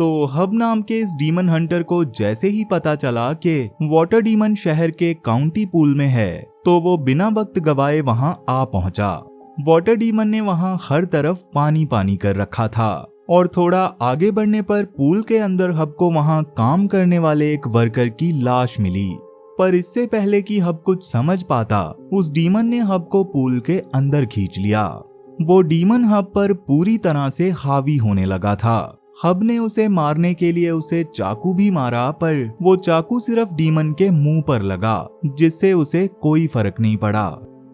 तो हब नाम के इस डीमन हंटर को जैसे ही पता चला कि वाटर डीमन शहर के काउंटी पूल में है, तो वो बिना वक्त गवाए वहां आ पहुंचा। वाटर डीमन ने वहां हर तरफ पानी पानी कर रखा था और थोड़ा आगे बढ़ने पर पूल के अंदर हब को वहां काम करने वाले एक वर्कर की लाश मिली। पर इससे पहले कि हब कुछ समझ पाता, उस डीमन ने हब को पूल के अंदर खींच लिया। वो डीमन हब पर पूरी तरह से हावी होने लगा था। हब ने उसे मारने के लिए उसे चाकू भी मारा, पर वो चाकू सिर्फ डीमन के मुंह पर लगा, जिससे उसे कोई फर्क नहीं पड़ा।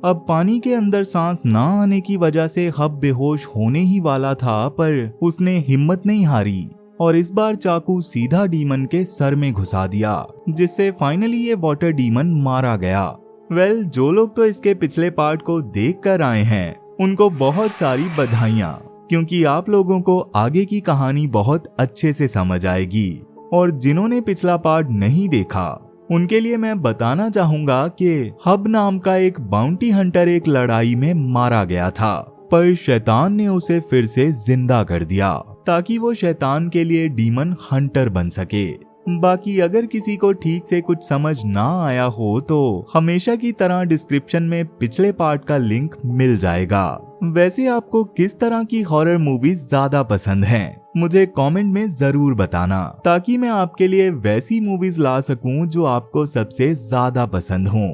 अब पानी के अंदर सांस ना आने की वजह से हब बेहोश होने ही वाला था, पर उसने हिम्मत नहीं हारी और इस बार चाकू सीधा डीमन के सर में घुसा दिया, जिससे फाइनली ये वाटर डीमन मारा गया। जो लोग तो इसके पिछले पार्ट को देख कर आए हैं, उनको बहुत सारी बधाइयां, क्योंकि आप लोगों को आगे की कहानी बहुत अच्छे से समझ आएगी। और जिन्होंने पिछला पार्ट नहीं देखा, उनके लिए मैं बताना चाहूंगा कि हब नाम का एक बाउंटी हंटर एक लड़ाई में मारा गया था, पर शैतान ने उसे फिर से जिंदा कर दिया ताकि वो शैतान के लिए डीमन हंटर बन सके। बाकी अगर किसी को ठीक से कुछ समझ ना आया हो तो हमेशा की तरह डिस्क्रिप्शन में पिछले पार्ट का लिंक मिल जाएगा। वैसे आपको किस तरह की हॉरर मूवीज ज्यादा पसंद हैं? मुझे कमेंट में जरूर बताना, ताकि मैं आपके लिए वैसी मूवीज ला सकूं जो आपको सबसे ज्यादा पसंद हो।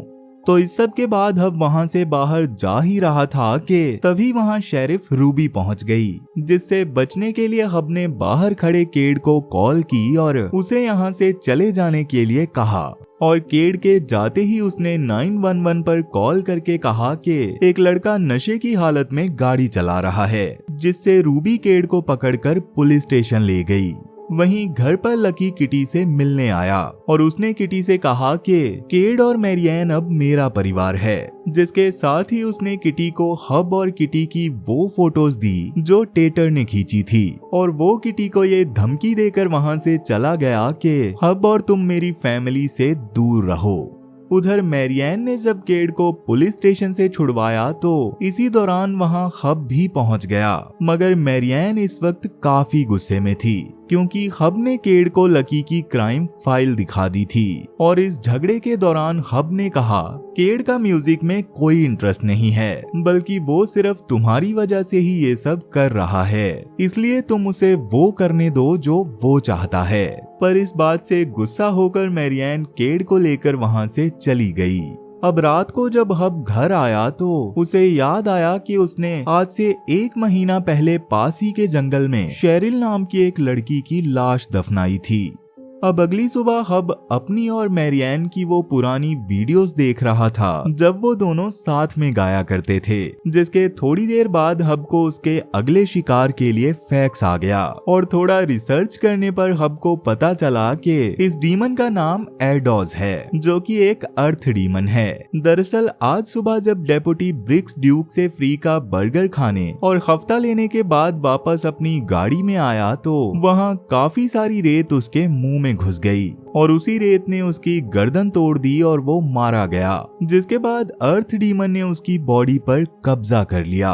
तो इस सब के बाद हब वहां से बाहर जा ही रहा था कि तभी वहां शेरिफ रूबी पहुंच गई, जिससे बचने के लिए हब ने बाहर खड़े केड को कॉल की और उसे यहां से चले जाने के लिए कहा। और केड के जाते ही उसने 911 पर कॉल करके कहा कि एक लड़का नशे की हालत में गाड़ी चला रहा है, जिससे रूबी केड को पकड़कर पुलिस स्टेशन ले गई। वहीं घर पर लकी किटी से मिलने आया और उसने किटी से कहा कि केड और मैरियन अब मेरा परिवार है, जिसके साथ ही उसने किटी को हब और किटी की वो फोटोज दी जो टेटर ने खींची थी, और वो किटी को ये धमकी देकर वहां से चला गया कि हब और तुम मेरी फैमिली से दूर रहो। उधर मैरियन ने जब केड को पुलिस स्टेशन से छुड़वाया तो इसी दौरान वहां हब भी पहुंच गया, मगर मैरियन इस वक्त काफी गुस्से में थी, क्योंकि हब ने केड को लकी की क्राइम फाइल दिखा दी थी। और इस झगड़े के दौरान हब ने कहा केड का म्यूजिक में कोई इंटरेस्ट नहीं है, बल्कि वो सिर्फ तुम्हारी वजह से ही ये सब कर रहा है, इसलिए तुम उसे वो करने दो जो वो चाहता है। पर इस बात से गुस्सा होकर मैरियन केड को लेकर वहां से चली गई। अब रात को जब हब घर आया तो उसे याद आया कि उसने आज से 1 महीना पहले पास ही के जंगल में शेरिल नाम की एक लड़की की लाश दफनाई थी। अब अगली सुबह हब अपनी और मैरियन की वो पुरानी वीडियोस देख रहा था जब वो दोनों साथ में गाया करते थे, जिसके थोड़ी देर बाद हब को उसके अगले शिकार के लिए फैक्स आ गया। और थोड़ा रिसर्च करने पर हब को पता चला कि इस डीमन का नाम एडोज है, जो कि एक अर्थ डीमन है। दरअसल आज सुबह जब डेप्यूटी ब्रिक्स ड्यूक से फ्री का बर्गर खाने और हफ्ता लेने के बाद वापस अपनी गाड़ी में आया तो वहाँ काफी सारी रेत उसके मुंह में घुस गई और उसी रेत ने उसकी गर्दन तोड़ दी और वो मारा गया, जिसके बाद अर्थ डीमन ने उसकी बॉडी पर कब्जा कर लिया।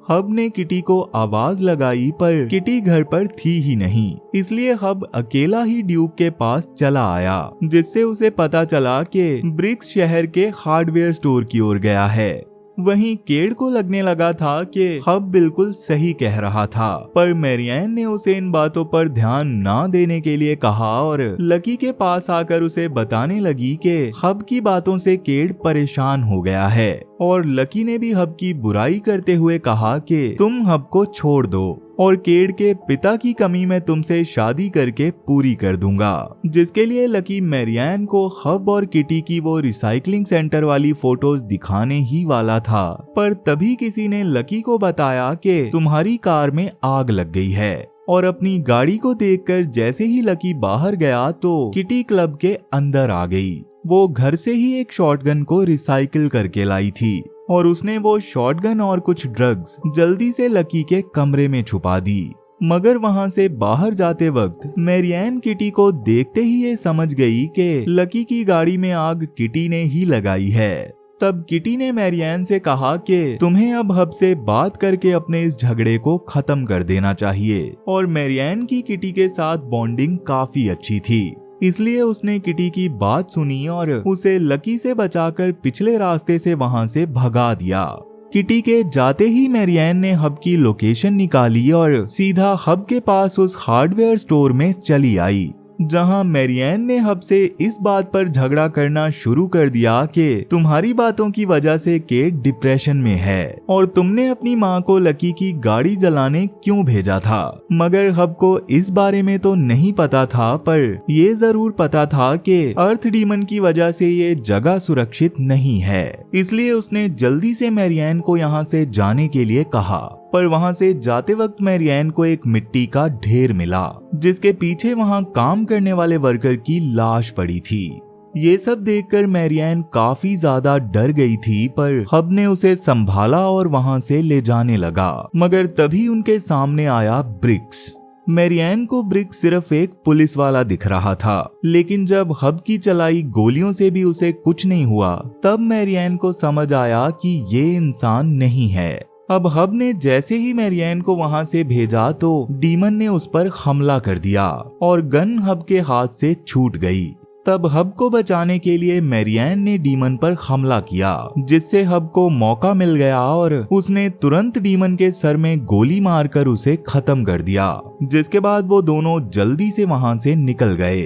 हब ने किटी को आवाज लगाई, पर किटी घर पर थी ही नहीं, इसलिए हब अकेला ही ड्यूक के पास चला आया, जिससे उसे पता चला कि ब्रिक्स शहर के हार्डवेयर स्टोर की ओर गया है। वहीं केड को लगने लगा था कि हब बिल्कुल सही कह रहा था, पर मैरियन ने उसे इन बातों पर ध्यान ना देने के लिए कहा और लकी के पास आकर उसे बताने लगी कि हब की बातों से केड परेशान हो गया है। और लकी ने भी हब की बुराई करते हुए कहा कि तुम हब को छोड़ दो और केड के पिता की कमी मैं तुमसे शादी करके पूरी कर दूंगा, जिसके लिए लकी मैरियन को हब और किटी की वो रिसाइकलिंग सेंटर वाली फोटोज दिखाने ही वाला था। पर तभी किसी ने लकी को बताया कि तुम्हारी कार में आग लग गई है। और अपनी गाड़ी को देखकर जैसे ही लकी बाहर गया तो किटी क्लब के अंदर आ गई। वो घर से ही एक शॉटगन को रिसाइकिल करके लाई थी और उसने वो शॉटगन और कुछ ड्रग्स जल्दी से लकी के कमरे में छुपा दी। मगर वहां से बाहर जाते वक्त मैरियन किटी को देखते ही ये समझ गई कि लकी की गाड़ी में आग किटी ने ही लगाई है। तब किटी ने मैरियन से कहा कि तुम्हें अब हब से बात करके अपने इस झगड़े को खत्म कर देना चाहिए। और मैरियन की किटी के साथ बॉन्डिंग काफी अच्छी थी, इसलिए उसने किटी की बात सुनी और उसे लकी से बचाकर पिछले रास्ते से वहां से भगा दिया। किटी के जाते ही मैरियन ने हब की लोकेशन निकाली और सीधा हब के पास उस हार्डवेयर स्टोर में चली आई, जहां मैरियन ने हब से इस बात पर झगड़ा करना शुरू कर दिया कि तुम्हारी बातों की वजह से केट डिप्रेशन में है और तुमने अपनी माँ को लकी की गाड़ी जलाने क्यों भेजा था। मगर हब को इस बारे में तो नहीं पता था, पर ये जरूर पता था कि अर्थ डीमन की वजह से ये जगह सुरक्षित नहीं है, इसलिए उसने जल्दी से मैरियन को यहाँ से जाने के लिए कहा। पर वहां से जाते वक्त मैरियन को एक मिट्टी का ढेर मिला, जिसके पीछे वहां काम करने वाले वर्कर की लाश पड़ी थी। ये सब देखकर मैरियन काफी ज्यादा डर गई थी, पर हब ने उसे संभाला और वहां से ले जाने लगा। मगर तभी उनके सामने आया ब्रिक्स। मैरियन को ब्रिक्स सिर्फ एक पुलिस वाला दिख रहा था, लेकिन जब हब की चलाई गोलियों से भी उसे कुछ नहीं हुआ, तब मैरियन को समझ आया कि ये इंसान नहीं है। अब हब ने जैसे ही मैरियन को वहां से भेजा तो डीमन ने उस पर हमला कर दिया और गन हब के हाथ से छूट गई। तब हब को बचाने के लिए मैरियन ने डीमन पर हमला किया, जिससे हब को मौका मिल गया और उसने तुरंत डीमन के सर में गोली मारकर उसे खत्म कर दिया, जिसके बाद वो दोनों जल्दी से वहां से निकल गए।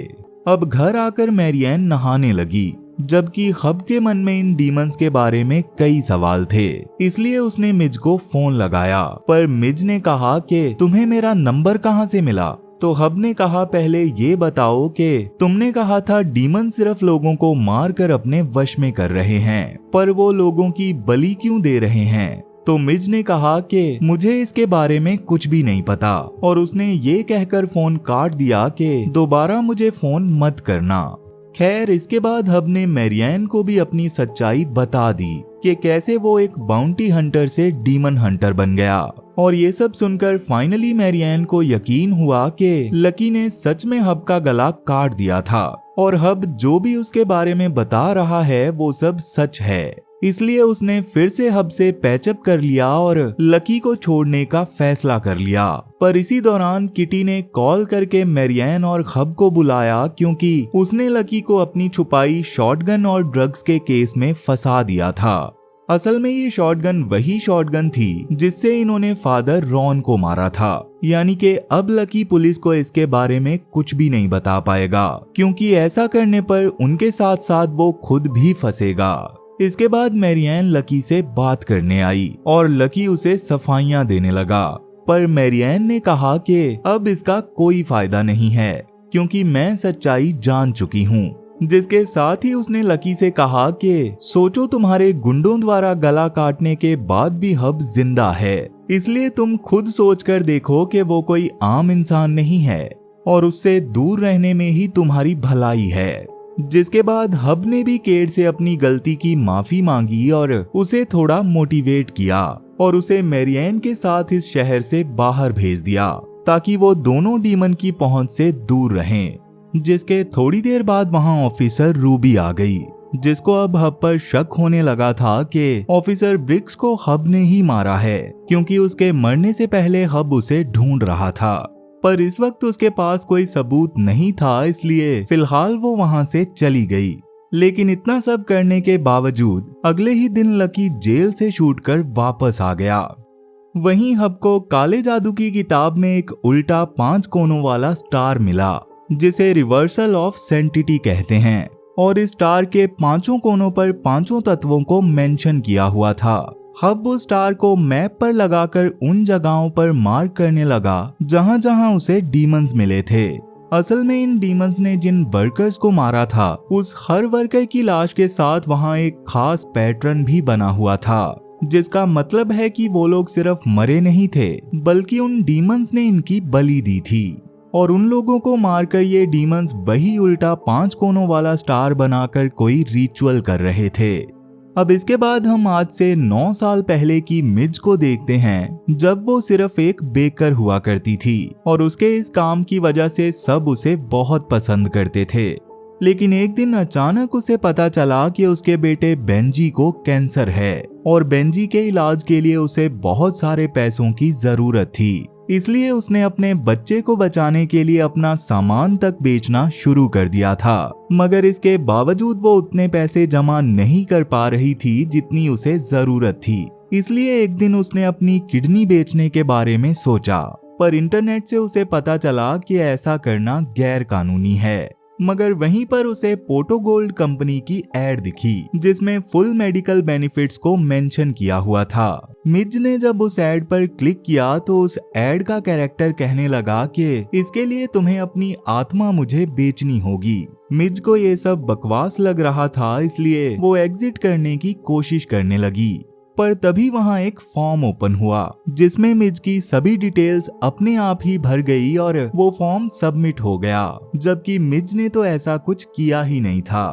अब घर आकर मैरियन नहाने लगी, जबकि हब के मन में इन डीमंस के बारे में कई सवाल थे, इसलिए उसने मिज को फोन लगाया। पर मिज ने कहा कि तुम्हें मेरा नंबर कहाँ से मिला? तो हब ने कहा पहले ये बताओ कि तुमने कहा था डीमन सिर्फ लोगों को मार कर अपने वश में कर रहे हैं, पर वो लोगों की बलि क्यों दे रहे हैं? तो मिज ने कहा कि मुझे इसके बारे में कुछ भी नहीं पता, और उसने ये कहकर फोन काट दिया कि दोबारा मुझे फोन मत करना। खैर, इसके बाद हब ने मैरियन को भी अपनी सच्चाई बता दी कि कैसे वो एक बाउंटी हंटर से डीमन हंटर बन गया। और ये सब सुनकर फाइनली मैरियन को यकीन हुआ कि लकी ने सच में हब का गला काट दिया था, और हब जो भी उसके बारे में बता रहा है वो सब सच है। इसलिए उसने फिर से हब से पैचअप कर लिया और लकी को छोड़ने का फैसला कर लिया। पर इसी दौरान किटी ने कॉल करके मैरियन और हब को बुलाया, क्योंकि उसने लकी को अपनी छुपाई शॉटगन और ड्रग्स के केस में फंसा दिया था। असल में ये शॉटगन वही शॉटगन थी जिससे इन्होंने फादर रॉन को मारा था, यानी कि अब लकी पुलिस को इसके बारे में कुछ भी नहीं बता पाएगा, क्योंकि ऐसा करने पर उनके साथ साथ वो खुद भी फंसेगा। इसके बाद मैरियन लकी से बात करने आई और लकी उसे सफाइयां देने लगा, पर मैरियन ने कहा कि अब इसका कोई फायदा नहीं है, क्योंकि मैं सच्चाई जान चुकी हूँ। जिसके साथ ही उसने लकी से कहा कि सोचो, तुम्हारे गुंडों द्वारा गला काटने के बाद भी हब जिंदा है, इसलिए तुम खुद सोच कर देखो कि वो कोई आम इंसान नहीं है, और उससे दूर रहने में ही तुम्हारी भलाई है। जिसके बाद हब ने भी केट से अपनी गलती की माफी मांगी और उसे थोड़ा मोटिवेट किया, और उसे मैरियन के साथ इस शहर से बाहर भेज दिया, ताकि वो दोनों डीमन की पहुंच से दूर रहें। जिसके थोड़ी देर बाद वहां ऑफिसर रूबी आ गई, जिसको अब हब पर शक होने लगा था कि ऑफिसर ब्रिक्स को हब ने ही मारा है, क्योंकि उसके मरने से पहले हब उसे ढूंढ रहा था। पर इस वक्त उसके पास कोई सबूत नहीं था, इसलिए फिलहाल वो वहां से चली गई। लेकिन इतना सब करने के बावजूद अगले ही दिन लकी जेल से छूटकर वापस आ गया। वहीं हब को काले जादू की किताब में एक उल्टा 5 कोनों वाला स्टार मिला, जिसे रिवर्सल ऑफ सेंटिटी कहते हैं, और इस स्टार के 5 कोनों पर 5 तत्वों को मेंशन किया हुआ था। हब उस स्टार को मैप पर लगाकर उन जगहों पर मार्क करने लगा जहां जहां उसे डीमंस मिले थे। असल में इन डीमंस ने जिन वर्कर्स को मारा था, उस हर वर्कर की लाश के साथ वहां एक खास पैटर्न भी बना हुआ था, जिसका मतलब है कि वो लोग सिर्फ मरे नहीं थे, बल्कि उन डीमंस ने इनकी बलि दी थी। और उन लोगों को मारकर ये डीमंस वही उल्टा 5 कोनों वाला स्टार बनाकर कोई रिचुअल कर रहे थे। अब इसके बाद हम आज से 9 साल पहले की मिज को देखते हैं, जब वो सिर्फ एक बेकर हुआ करती थी और उसके इस काम की वजह से सब उसे बहुत पसंद करते थे। लेकिन एक दिन अचानक उसे पता चला कि उसके बेटे बेंजी को कैंसर है और बेंजी के इलाज के लिए उसे बहुत सारे पैसों की जरूरत थी। इसलिए उसने अपने बच्चे को बचाने के लिए अपना सामान तक बेचना शुरू कर दिया था। मगर इसके बावजूद वो उतने पैसे जमा नहीं कर पा रही थी जितनी उसे जरूरत थी। इसलिए एक दिन उसने अपनी किडनी बेचने के बारे में सोचा, पर इंटरनेट से उसे पता चला कि ऐसा करना गैर कानूनी है। मगर वहीं पर उसे पोटोगोल्ड कंपनी की एड दिखी जिसमें फुल मेडिकल बेनिफिट्स को मेंशन किया हुआ था। मिज ने जब उस एड पर क्लिक किया तो उस एड का कैरेक्टर कहने लगा कि इसके लिए तुम्हें अपनी आत्मा मुझे बेचनी होगी। मिज को ये सब बकवास लग रहा था, इसलिए वो एग्जिट करने की कोशिश करने लगी। पर तभी वहां एक फॉर्म ओपन हुआ जिसमें मिज की सभी डिटेल्स अपने आप ही भर गई और वो फॉर्म सबमिट हो गया, जबकि मिज ने तो ऐसा कुछ किया ही नहीं था।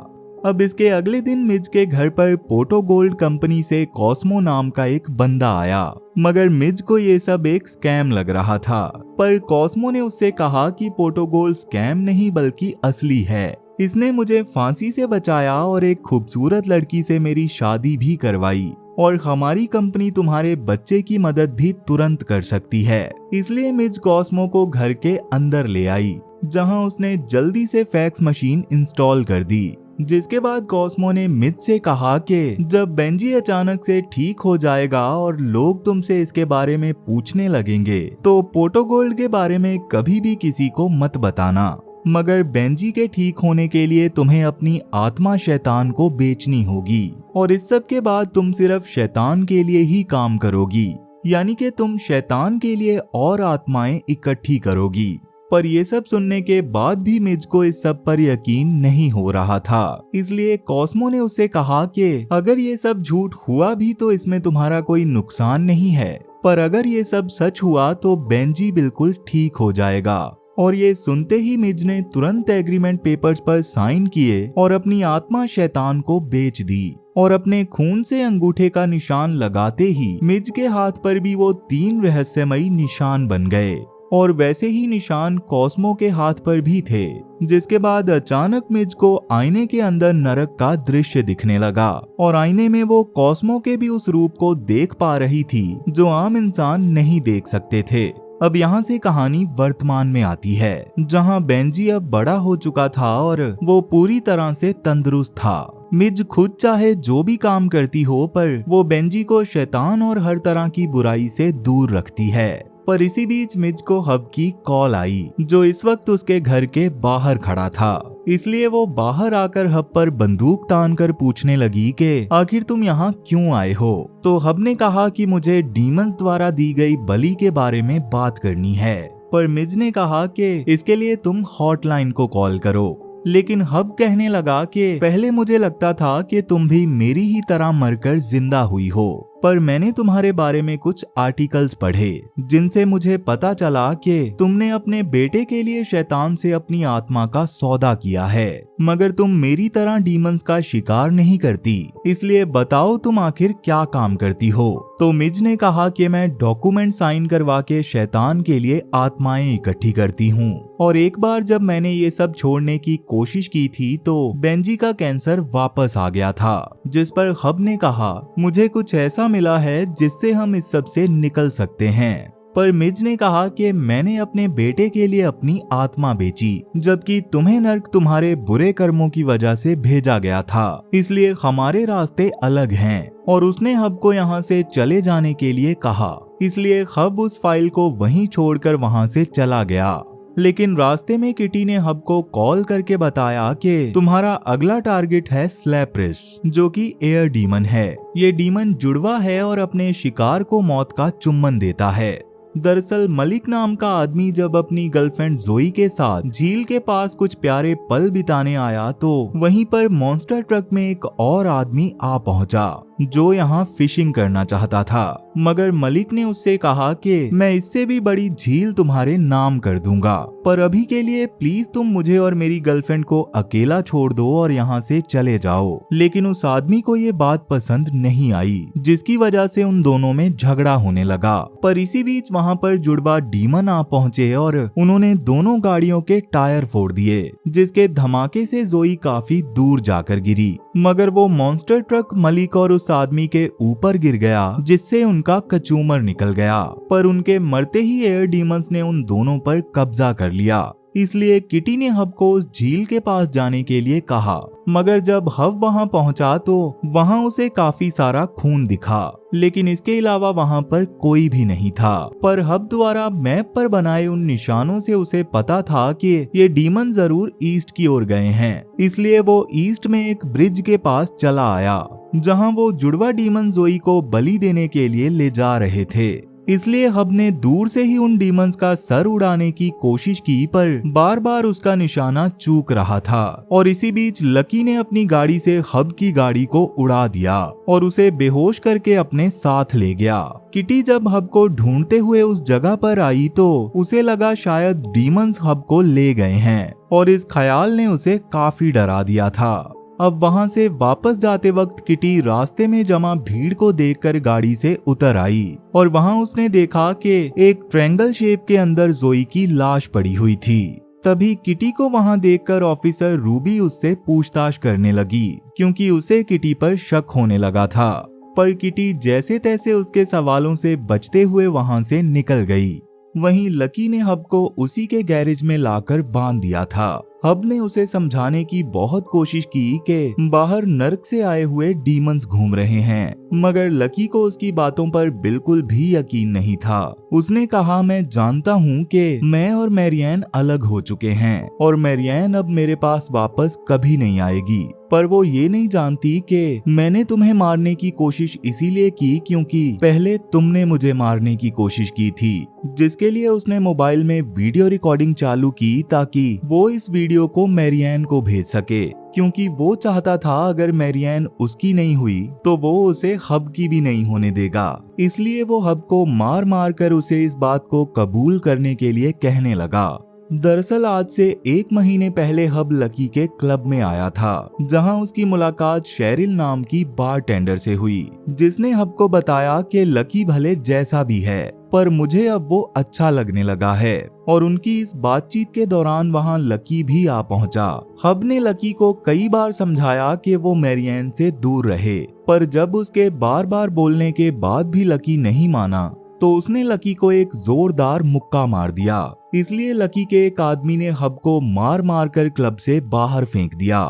अब इसके अगले दिन मिज के घर पर पोटोगोल्ड कंपनी से कॉस्मो नाम का एक बंदा आया, मगर मिज को ये सब एक स्कैम लग रहा था। पर कॉस्मो ने उससे कहा कि पोटोगोल्ड स्कैम नहीं बल्कि असली है। इसने मुझे फांसी से बचाया और एक खूबसूरत लड़की से मेरी शादी भी करवाई और हमारी कंपनी तुम्हारे बच्चे की मदद भी तुरंत कर सकती है। इसलिए मिज कॉस्मो को घर के अंदर ले आई, जहां उसने जल्दी से फैक्स मशीन इंस्टॉल कर दी। जिसके बाद कॉस्मो ने मिज से कहा कि जब बेंजी अचानक से ठीक हो जाएगा और लोग तुमसे इसके बारे में पूछने लगेंगे तो पोटोगोल्ड के बारे में कभी भी किसी को मत बताना। मगर बेंजी के ठीक होने के लिए तुम्हें अपनी आत्मा शैतान को बेचनी होगी और इस सब के बाद तुम सिर्फ शैतान के लिए ही काम करोगी, यानी कि तुम शैतान के लिए और आत्माएं इकट्ठी करोगी। पर ये सब सुनने के बाद भी मिज को इस सब पर यकीन नहीं हो रहा था। इसलिए कॉस्मो ने उससे कहा कि अगर ये सब झूठ हुआ भी तो इसमें तुम्हारा कोई नुकसान नहीं है, पर अगर ये सब सच हुआ तो बेंजी बिल्कुल ठीक हो जाएगा। और ये सुनते ही मिज ने तुरंत एग्रीमेंट पेपर्स पर साइन किए और अपनी आत्मा शैतान को बेच दी। और अपने खून से अंगूठे का निशान लगाते ही मिज के हाथ पर भी वो 3 रहस्यमयी निशान बन गए और वैसे ही निशान कॉस्मो के हाथ पर भी थे। जिसके बाद अचानक मिज को आईने के अंदर नरक का दृश्य दिखने लगा और आईने में वो कॉस्मो के भी उस रूप को देख पा रही थी जो आम इंसान नहीं देख सकते थे। अब यहाँ से कहानी वर्तमान में आती है, जहाँ बेंजी अब बड़ा हो चुका था और वो पूरी तरह से तंदुरुस्त था। मिज खुद चाहे जो भी काम करती हो, पर वो बेंजी को शैतान और हर तरह की बुराई से दूर रखती है। पर इसी बीच मिज को हब की कॉल आई, जो इस वक्त उसके घर के बाहर खड़ा था। इसलिए वो बाहर आकर हब पर बंदूक तान कर पूछने लगी कि आखिर तुम यहाँ क्यों आए हो। तो हब ने कहा कि मुझे डीमंस द्वारा दी गई बलि के बारे में बात करनी है। पर मिज ने कहा कि इसके लिए तुम हॉटलाइन को कॉल करो। लेकिन हब कहने लगा कि पहले मुझे लगता था कि तुम भी मेरी ही तरह मरकर जिंदा हुई हो, पर मैंने तुम्हारे बारे में कुछ आर्टिकल्स पढ़े जिनसे मुझे पता चला कि तुमने अपने बेटे के लिए शैतान से अपनी आत्मा का सौदा किया है। मगर तुम मेरी तरह डीमंस का शिकार नहीं करती, इसलिए बताओ तुम आखिर क्या काम करती हो। तो मिज ने कहा कि मैं डॉक्यूमेंट साइन करवा के शैतान के लिए आत्माएं इकट्ठी करती हूँ। और एक बार जब मैंने ये सब छोड़ने की कोशिश की थी तो बेंजी का कैंसर वापस आ गया था, जिस पर हब ने कहा मुझे कुछ ऐसा मिला है जिससे हम इस सब से निकल सकते हैं। पर मिज ने कहा कि मैंने अपने बेटे के लिए अपनी आत्मा बेची, जबकि तुम्हें नर्क तुम्हारे बुरे कर्मों की वजह से भेजा गया था, इसलिए हमारे रास्ते अलग हैं। और उसने हब को यहाँ से चले जाने के लिए कहा, इसलिए हब उस फाइल को वहीं छोड़कर वहाँ से चला गया। लेकिन रास्ते में किटी ने हब को कॉल करके बताया कि तुम्हारा अगला टारगेट है स्लैप्रिस, जो कि एयर डीमन है। ये डीमन जुड़वा है और अपने शिकार को मौत का चुम्बन देता है। दरअसल मलिक नाम का आदमी जब अपनी गर्लफ्रेंड जोई के साथ झील के पास कुछ प्यारे पल बिताने आया तो वहीं पर मॉन्स्टर ट्रक में एक और आदमी आ पहुंचा जो यहाँ फिशिंग करना चाहता था, मगर मलिक ने उससे कहा कि मैं इससे भी बड़ी झील तुम्हारे नाम कर दूंगा, पर अभी के लिए प्लीज तुम मुझे और मेरी गर्लफ्रेंड को अकेला छोड़ दो और यहाँ से चले जाओ। लेकिन उस आदमी को ये बात पसंद नहीं आई, जिसकी वजह से उन दोनों में झगड़ा होने लगा। पर इसी बीच वहाँ पर जुड़वा डीमन आ पहुँचे और उन्होंने दोनों गाड़ियों के टायर फोड़ दिए, जिसके धमाके से जोई काफी दूर जाकर गिरी, मगर वो मॉन्स्टर ट्रक मलिक और उस आदमी के ऊपर गिर गया, जिससे उनका कचूमर निकल गया। पर उनके मरते ही एयर डीमंस ने उन दोनों पर कब्जा कर लिया। इसलिए किटी ने हब को उस झील के पास जाने के लिए कहा, मगर जब हब वहां पहुंचा तो वहां उसे काफी सारा खून दिखा, लेकिन इसके अलावा वहां पर कोई भी नहीं था। पर हब द्वारा मैप पर बनाए उन निशानों से उसे पता था कि ये डीमन जरूर ईस्ट की ओर गए हैं। इसलिए वो ईस्ट में एक ब्रिज के पास चला आया, जहां वो जुड़वा डीमन जोई को बलि देने के लिए ले जा रहे थे। इसलिए हब ने दूर से ही उन डीमंस का सर उड़ाने की कोशिश की, पर बार बार उसका निशाना चूक रहा था। और इसी बीच लकी ने अपनी गाड़ी से हब की गाड़ी को उड़ा दिया और उसे बेहोश करके अपने साथ ले गया। किटी जब हब को ढूंढते हुए उस जगह पर आई तो उसे लगा शायद डीमंस हब को ले गए हैं, और इस ख्याल ने उसे काफी डरा दिया था। अब वहां से वापस जाते वक्त किटी रास्ते में जमा भीड़ को देखकर गाड़ी से उतर आई, और वहां उसने देखा कि एक ट्रायंगल शेप के अंदर जोई की लाश पड़ी हुई थी। तभी किटी को वहां देखकर ऑफिसर रूबी उससे पूछताछ करने लगी, क्योंकि उसे किटी पर शक होने लगा था। पर किटी जैसे तैसे उसके सवालों से बचते हुए वहां से निकल गई। वहीं लकी ने हब को उसी के गैरेज में लाकर बांध दिया था। हब ने उसे समझाने की बहुत कोशिश की कि बाहर नर्क से आए हुए डीमंस घूम रहे हैं, मगर लकी को उसकी बातों पर बिल्कुल भी यकीन नहीं था। उसने कहा, मैं जानता हूँ कि मैं और मैरियन अलग हो चुके हैं और मैरियन अब मेरे पास वापस कभी नहीं आएगी, पर वो ये नहीं जानती कि मैंने तुम्हें मारने की कोशिश इसीलिए की क्योंकि पहले तुमने मुझे मारने की कोशिश की थी, जिसके लिए उसने मोबाइल में वीडियो रिकॉर्डिंग चालू की ताकि वो इस वीडियो को मैरियन को भेज सके, क्योंकि वो चाहता था अगर मैरियन उसकी नहीं हुई तो वो उसे हब की भी नहीं होने देगा। इसलिए वो हब को मार मार कर उसे इस बात को कबूल करने के लिए कहने लगा। दरअसल आज से 1 महीने पहले हब लकी के क्लब में आया था, जहां उसकी मुलाकात शेरिल नाम की बारटेंडर से हुई, जिसने हब को बताया कि लकी भले जैसा भी है, पर मुझे अब वो अच्छा लगने लगा है। और उनकी इस बातचीत के दौरान वहां लकी भी आ पहुंचा। हब ने लकी को कई बार समझाया कि वो मैरियन से दूर रहे, पर जब उसके बार बार बोलने के बाद भी लकी नहीं माना तो उसने लकी को एक जोरदार मुक्का मार दिया। इसलिए लकी के एक आदमी ने हब को मार मार कर क्लब से बाहर फेंक दिया।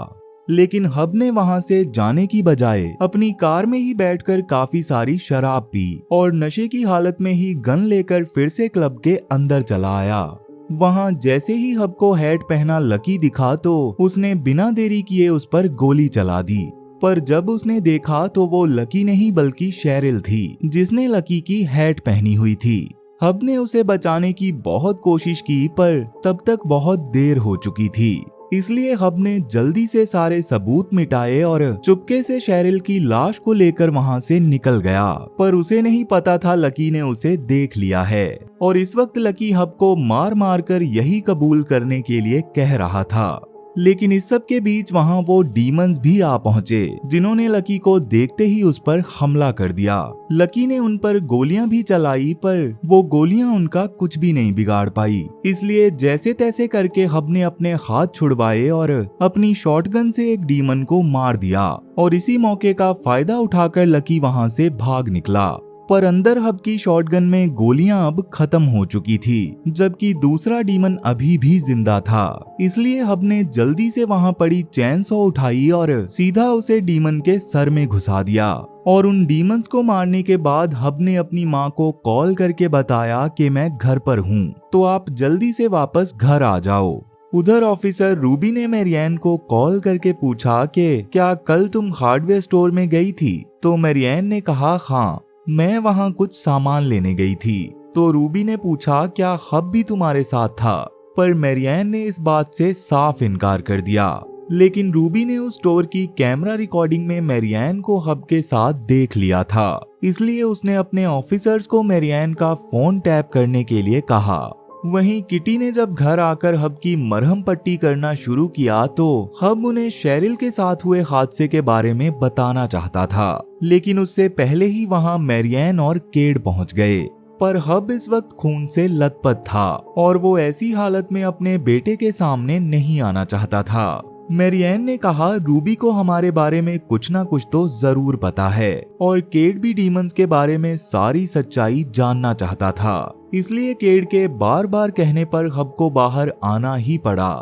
लेकिन हब ने वहां से जाने की बजाय अपनी कार में ही बैठकर काफी सारी शराब पी और नशे की हालत में ही गन लेकर फिर से क्लब के अंदर चला आया। वहां जैसे ही हब को हैट पहना लकी दिखा तो उसने बिना देरी किए उस पर गोली चला दी। पर जब उसने देखा तो वो लकी नहीं बल्कि शेरिल थी, जिसने लकी की हैट पहनी हुई थी। हब ने उसे बचाने की बहुत कोशिश की, पर तब तक बहुत देर हो चुकी थी। इसलिए हब ने जल्दी से सारे सबूत मिटाए और चुपके से शेरिल की लाश को लेकर वहां से निकल गया। पर उसे नहीं पता था लकी ने उसे देख लिया है, और इस वक्त लकी हब को मार मार कर यही कबूल करने के लिए कह रहा था। लेकिन इस सब के बीच वहां वो डीमंस भी आ पहुंचे, जिन्होंने लकी को देखते ही उस पर हमला कर दिया। लकी ने उन पर गोलियां भी चलाई, पर वो गोलियां उनका कुछ भी नहीं बिगाड़ पाई। इसलिए जैसे तैसे करके हब ने अपने हाथ छुड़वाए और अपनी शॉटगन से एक डीमन को मार दिया, और इसी मौके का फायदा उठाकर लकी वहां से भाग निकला। पर अंदर हब की शॉटगन में गोलियां अब खत्म हो चुकी थी, जबकि दूसरा डीमन अभी भी जिंदा था। इसलिए हब ने जल्दी से वहां पड़ी चैन सॉ उठाई और सीधा उसे डीमन के सर में घुसा दिया। और उन डीमंस को मारने के बाद हब ने अपनी माँ को कॉल करके बताया कि मैं घर पर हूँ, तो आप जल्दी से वापस घर आ जाओ। उधर ऑफिसर रूबी ने मैरियन को कॉल करके पूछा कि क्या कल तुम हार्डवेयर स्टोर में गई थी? तो मैरियन ने कहा, हाँ, मैं वहां कुछ सामान लेने गई थी। तो रूबी ने पूछा, क्या हब भी तुम्हारे साथ था? पर मैरियन ने इस बात से साफ इनकार कर दिया। लेकिन रूबी ने उस स्टोर की कैमरा रिकॉर्डिंग में मैरियन को हब के साथ देख लिया था, इसलिए उसने अपने ऑफिसर्स को मैरियन का फोन टैप करने के लिए कहा। वहीं किटी ने जब घर आकर हब की मरहम पट्टी करना शुरू किया तो हब उन्हें शेरिल के साथ हुए हादसे के बारे में बताना चाहता था, लेकिन उससे पहले ही वहां मैरियन और केड पहुंच गए। पर हब इस वक्त खून से लथपथ था और वो ऐसी हालत में अपने बेटे के सामने नहीं आना चाहता था। मैरियन ने कहा, रूबी को हमारे बारे में कुछ ना कुछ तो जरूर पता है और केड भी डीमंस के बारे में सारी सच्चाई जानना चाहता था, इसलिए केड के बार बार कहने पर हब को बाहर आना ही पड़ा।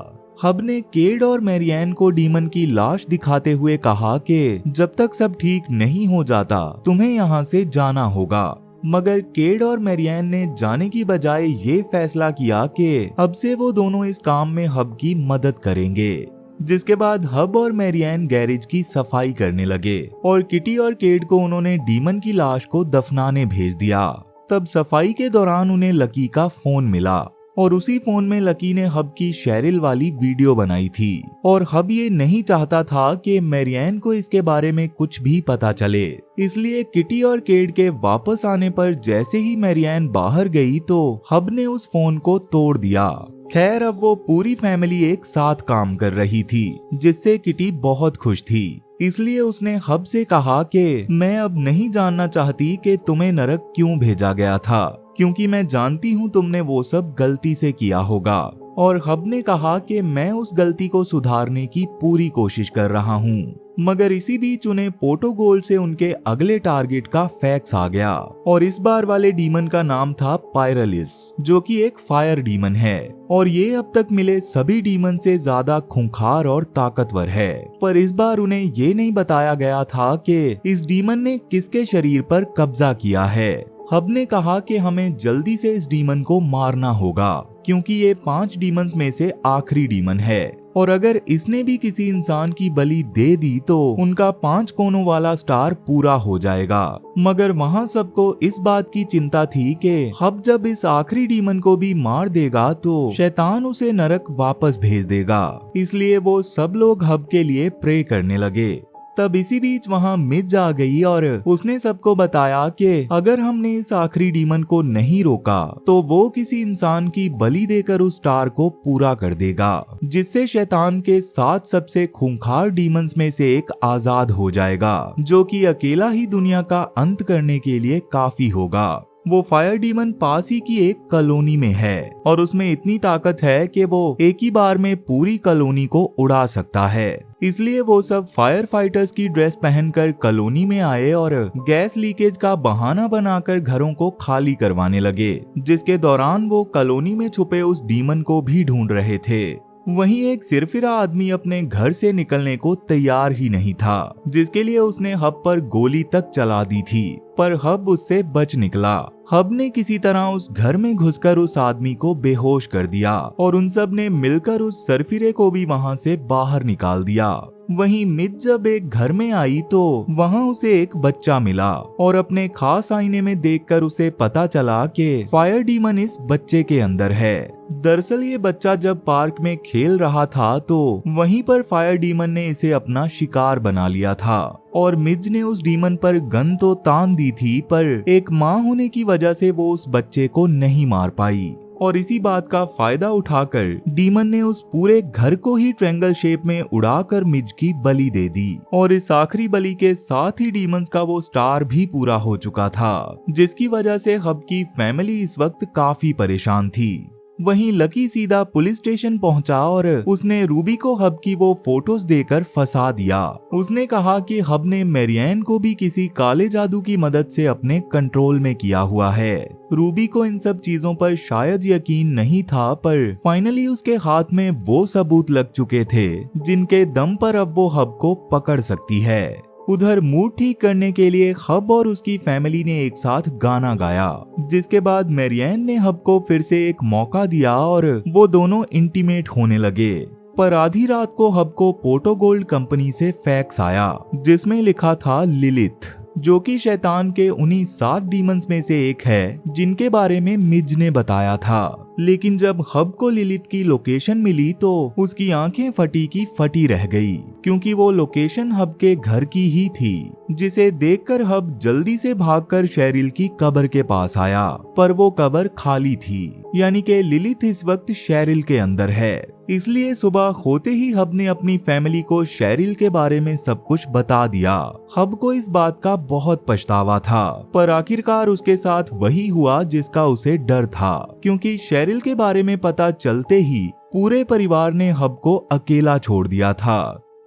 हब ने केड और मैरियन को डीमन की लाश दिखाते हुए कहा कि जब तक सब ठीक नहीं हो जाता तुम्हें यहाँ से जाना होगा। मगर केड और मैरियन ने जाने की बजाय ये फैसला किया कि अब से वो दोनों इस काम में हब की मदद करेंगे। जिसके बाद हब और मैरियन गैरेज की सफाई करने लगे और किटी और केड को उन्होंने डीमन की लाश को दफनाने भेज दिया। तब सफाई के दौरान उन्हें लकी का फोन मिला और उसी फोन में लकी ने हब की शेरिल वाली वीडियो बनाई थी और हब ये नहीं चाहता था कि मैरियन को इसके बारे में कुछ भी पता चले, इसलिए किटी और केड के वापस आने पर जैसे ही मैरियन बाहर गई तो हब ने उस फोन को तोड़ दिया। खैर अब वो पूरी फैमिली एक साथ काम कर रही थी, जिससे किटी बहुत खुश थी, इसलिए उसने हब से कहा कि मैं अब नहीं जानना चाहती कि तुम्हें नरक क्यों भेजा गया था, क्योंकि मैं जानती हूँ तुमने वो सब गलती से किया होगा। और हब ने कहा कि मैं उस गलती को सुधारने की पूरी कोशिश कर रहा हूँ। मगर इसी बीच उन्हें पोर्टोगोल से उनके अगले टारगेट का फैक्स आ गया और इस बार वाले डीमन का नाम था पायरलिस, जो कि एक फायर डीमन है और ये अब तक मिले सभी डीमन से ज्यादा खूंखार और ताकतवर है। पर इस बार उन्हें ये नहीं बताया गया था कि इस डीमन ने किसके शरीर पर कब्जा किया है। हब ने कहा कि हमें जल्दी से इस डीमन को मारना होगा, क्योंकि ये 5 डीमंस में से आखिरी डीमन है और अगर इसने भी किसी इंसान की बलि दे दी तो उनका 5 कोनों वाला स्टार पूरा हो जाएगा। मगर वहाँ सबको इस बात की चिंता थी कि हब जब इस आखिरी डीमन को भी मार देगा तो शैतान उसे नरक वापस भेज देगा, इसलिए वो सब लोग हब के लिए प्रे करने लगे। तब इसी बीच वहाँ मिज आ गई और उसने सबको बताया कि अगर हमने इस आखिरी डीमन को नहीं रोका तो वो किसी इंसान की बलि देकर उस स्टार को पूरा कर देगा, जिससे शैतान के 7 सबसे खूंखार डीमंस में से एक आजाद हो जाएगा, जो कि अकेला ही दुनिया का अंत करने के लिए काफी होगा। वो फायर डीमन पास ही की एक कॉलोनी में है और उसमें इतनी ताकत है कि वो एक ही बार में पूरी कॉलोनी को उड़ा सकता है। इसलिए वो सब फायर फाइटर्स की ड्रेस पहनकर कॉलोनी में आए और गैस लीकेज का बहाना बनाकर घरों को खाली करवाने लगे, जिसके दौरान वो कॉलोनी में छुपे उस डीमन को भी ढूंढ रहे थे। वहीं एक सिरफिरा आदमी अपने घर से निकलने को तैयार ही नहीं था, जिसके लिए उसने हब पर गोली तक चला दी थी, पर हब उससे बच निकला। हब ने किसी तरह उस घर में घुसकर उस आदमी को बेहोश कर दिया और उन सब ने मिलकर उस सरफिरे को भी वहां से बाहर निकाल दिया। वहीं मिज जब एक घर में आई तो वहां उसे एक बच्चा मिला और अपने खास आईने में देखकर उसे पता चला कि फायर डीमन इस बच्चे के अंदर है। दरअसल ये बच्चा जब पार्क में खेल रहा था तो वहीं पर फायर डीमन ने इसे अपना शिकार बना लिया था और मिज ने उस डीमन पर गन तो तान दी थी, पर एक माँ होने की वजह से वो उस बच्चे को नहीं मार पाई और इसी बात का फायदा उठाकर डीमन ने उस पूरे घर को ही ट्रायंगल शेप में उड़ाकर मिज की बलि दे दी और इस आखिरी बलि के साथ ही डीमंस का वो स्टार भी पूरा हो चुका था, जिसकी वजह से हब की फैमिली इस वक्त काफी परेशान थी। वहीं लकी सीधा पुलिस स्टेशन पहुंचा और उसने रूबी को हब की वो फोटोज देकर फंसा दिया। उसने कहा कि हब ने मैरियन को भी किसी काले जादू की मदद से अपने कंट्रोल में किया हुआ है। रूबी को इन सब चीजों पर शायद यकीन नहीं था, पर फाइनली उसके हाथ में वो सबूत लग चुके थे जिनके दम पर अब वो हब को पकड़ सकती है। उधर मूड ठीक करने के लिए हब और उसकी फैमिली ने एक साथ गाना गाया, जिसके बाद मैरियन ने हब को फिर से एक मौका दिया और वो दोनों इंटीमेट होने लगे। पर आधी रात को हब को पोर्टोगोल्ड कंपनी से फैक्स आया जिसमें लिखा था लिलिथ, जो कि शैतान के उन्हीं 7 डीमंस में से एक है जिनके बारे में मिज ने बताया था। लेकिन जब हब को लिलिथ की लोकेशन मिली तो उसकी आंखें फटी की फटी रह गई, क्योंकि वो लोकेशन हब के घर की ही थी, जिसे देखकर हब जल्दी से भागकर शेरिल की कब्र के पास आया, पर वो कब्र खाली थी, यानी कि लिलिथ इस वक्त शेरिल के अंदर है। इसलिए सुबह होते ही हब ने अपनी फैमिली को शेरिल के बारे में सब कुछ बता दिया। हब को इस बात का बहुत पछतावा था, पर आखिरकार उसके साथ वही हुआ जिसका उसे डर था, क्योंकि शेरिल के बारे में पता चलते ही पूरे परिवार ने हब को अकेला छोड़ दिया था।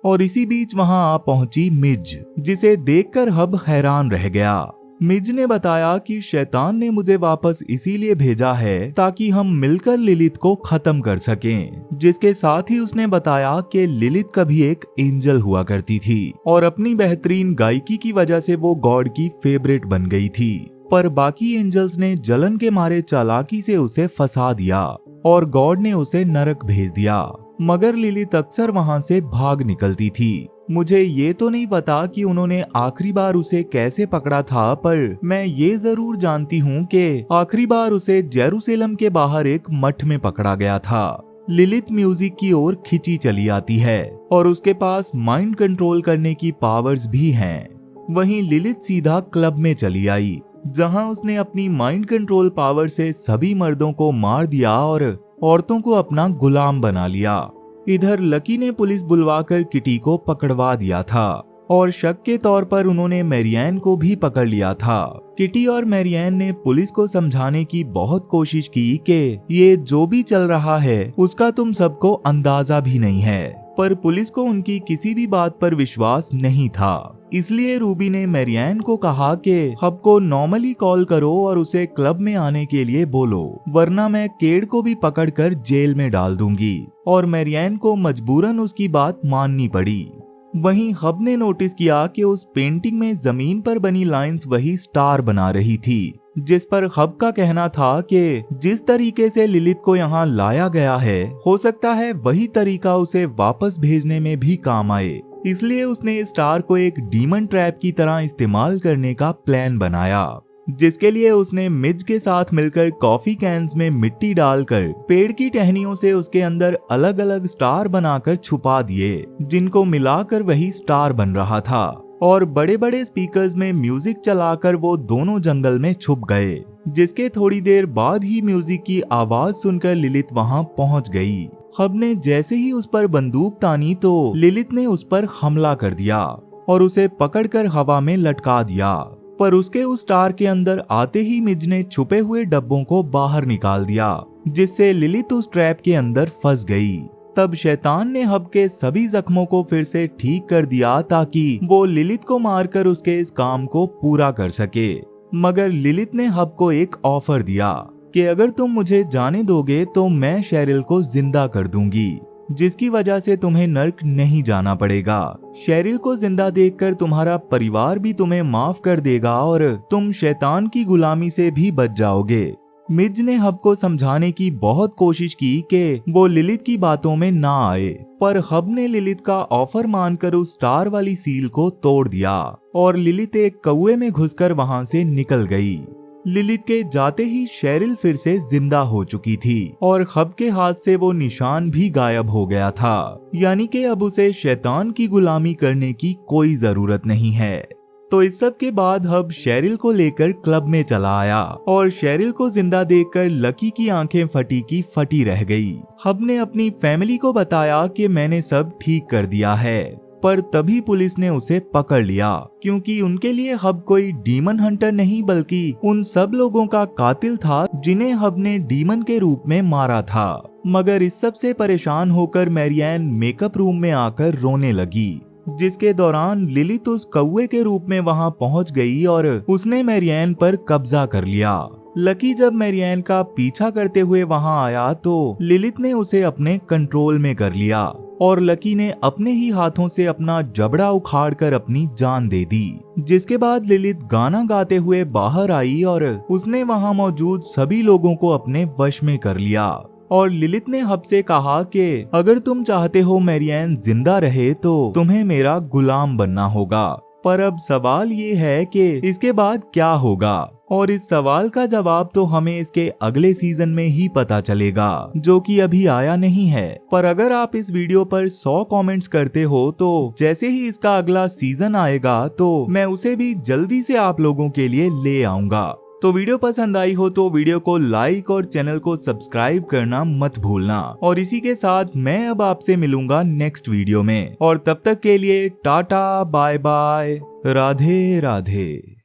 और इसी बीच वहां आ पहुंची मिज, जिसे देखकर हब हैरान रह गया। मिज ने बताया कि शैतान ने मुझे वापस इसीलिए भेजा है ताकि हम मिलकर लिलिथ को खत्म कर सकें, जिसके साथ ही उसने बताया कि लिलिथ कभी एक एंजल हुआ करती थी और अपनी बेहतरीन गायकी की वजह से वो गॉड की फेवरेट बन गई थी, पर बाकी एंजल्स ने जलन के मारे चालाकी से उसे फंसा दिया और गॉड ने उसे नरक भेज दिया, मगर लिलिथ अक्सर वहां से भाग निकलती थी। मुझे ये तो नहीं पता कि उन्होंने आखिरी बार उसे कैसे पकड़ा था, पर मैं ये जरूर जानती हूँ कि आखिरी बार उसे जेरूसलम के बाहर एक मठ में पकड़ा गया था। लिलिथ म्यूजिक की ओर खिंची चली आती है और उसके पास माइंड कंट्रोल करने की पावर्स भी हैं। वहीं लिलिथ सीधा क्लब में चली आई, जहां उसने अपनी माइंड कंट्रोल पावर से सभी मर्दों को मार दिया और औरतों को अपना गुलाम बना लिया। इधर लकी ने पुलिस बुलवाकर किटी को पकड़वा दिया था और शक के तौर पर उन्होंने मैरियन को भी पकड़ लिया था। किटी और मैरियन ने पुलिस को समझाने की बहुत कोशिश की कि ये जो भी चल रहा है उसका तुम सबको अंदाजा भी नहीं है, पर पुलिस को उनकी किसी भी बात पर विश्वास नहीं था। इसलिए रूबी ने मैरियन को कहा कि हब को नॉर्मली कॉल करो और उसे क्लब में आने के लिए बोलो, वरना मैं केड को भी पकड़कर जेल में डाल दूंगी। और मैरियन को मजबूरन उसकी बात माननी पड़ी। वहीं हब ने नोटिस किया कि उस पेंटिंग में जमीन पर बनी लाइंस वही स्टार बना रही थी, जिस पर हब का कहना था कि जिस तरीके से लिलिथ को यहाँ लाया गया है, हो सकता है वही तरीका उसे वापस भेजने में भी काम आए। इसलिए उसने स्टार को एक डीमन ट्रैप की तरह इस्तेमाल करने का प्लान बनाया, जिसके लिए उसने मिज के साथ मिलकर कॉफी कैन्स में मिट्टी डालकर पेड़ की टहनियों से उसके अंदर अलग अलग स्टार बनाकर छुपा दिए, जिनको मिलाकर वही स्टार बन रहा था। और बड़े बड़े स्पीकर्स में म्यूजिक चलाकर वो दोनों जंगल में छुप गए, जिसके थोड़ी देर बाद ही म्यूजिक की आवाज सुनकर लिलिथ वहां पहुंच गई। हब ने जैसे ही उस पर बंदूक तानी तो लिलिथ ने उस पर हमला कर दिया और उसे पकड़कर हवा में लटका दिया, पर उसके उस स्टार के अंदर आते ही मिज ने छुपे हुए डब्बों को बाहर निकाल दिया, जिससे लिलिथ उस ट्रैप के अंदर फंस गई। तब शैतान ने हब के सभी जख्मों को फिर से ठीक कर दिया ताकि वो लिलिथ को मारकर उसके इस काम को पूरा कर सके। मगर लिलिथ ने हब को एक ऑफर दिया कि अगर तुम मुझे जाने दोगे तो मैं शेरिल को जिंदा कर दूंगी, जिसकी वजह से तुम्हें नर्क नहीं जाना पड़ेगा। शेरिल को जिंदा देखकर तुम्हारा परिवार भी तुम्हें माफ कर देगा और तुम शैतान की गुलामी से भी बच जाओगे। मिज ने हब को समझाने की बहुत कोशिश की कि वो लिलिथ की बातों में ना आए, पर हब ने लिलिथ का ऑफर मानकर उस स्टार वाली सील को तोड़ दिया और लिलिथ एक कौए में घुसकर वहां से निकल गई। लिलिथ के जाते ही शेरिल फिर से जिंदा हो चुकी थी और हब के हाथ से वो निशान भी गायब हो गया था, यानी कि अब उसे शैतान की गुलामी करने की कोई जरूरत नहीं है। तो इस सब के बाद हब शेरिल को लेकर क्लब में चला आया और शेरिल को जिंदा देखकर लकी की आंखें फटी की फटी रह गई। हब ने अपनी फैमिली को बताया कि मैंने सब ठीक कर दिया है, पर तभी पुलिस ने उसे पकड़ लिया, क्योंकि उनके लिए हब कोई डीमन हंटर नहीं बल्कि उन सब लोगों का कातिल था जिन्हें हब ने डीमन के रूप में मारा था। मगर इस सब से परेशान होकर मैरियन मेकअप रूम में आकर रोने लगी, जिसके दौरान लिलिथ उस कौवे के रूप में वहां पहुंच गई और उसने मैरियन पर कब्जा कर लिया। लकी जब मैरियन का पीछा करते हुए वहां आया तो लिलिथ ने उसे अपने कंट्रोल में कर लिया और लकी ने अपने ही हाथों से अपना जबड़ा उखाड़कर अपनी जान दे दी। जिसके बाद लिलिथ गाना गाते हुए बाहर आई और उसने वहां मौजूद सभी लोगों को अपने वश में कर लिया और लिलिथ ने हब से कहा कि अगर तुम चाहते हो मैरियन जिंदा रहे तो तुम्हें मेरा गुलाम बनना होगा, पर अब सवाल ये है कि इसके बाद क्या होगा, और इस सवाल का जवाब तो हमें इसके अगले सीजन में ही पता चलेगा, जो कि अभी आया नहीं है। पर अगर आप इस वीडियो पर 100 कमेंट्स करते हो तो जैसे ही इसका अगला सीजन आएगा तो मैं उसे भी जल्दी से आप लोगों के लिए ले आऊंगा। तो वीडियो पसंद आई हो तो वीडियो को लाइक और चैनल को सब्सक्राइब करना मत भूलना। और इसी के साथ मैं अब आपसे मिलूंगा नेक्स्ट वीडियो में, और तब तक के लिए tata bye bye, Radhe Radhe.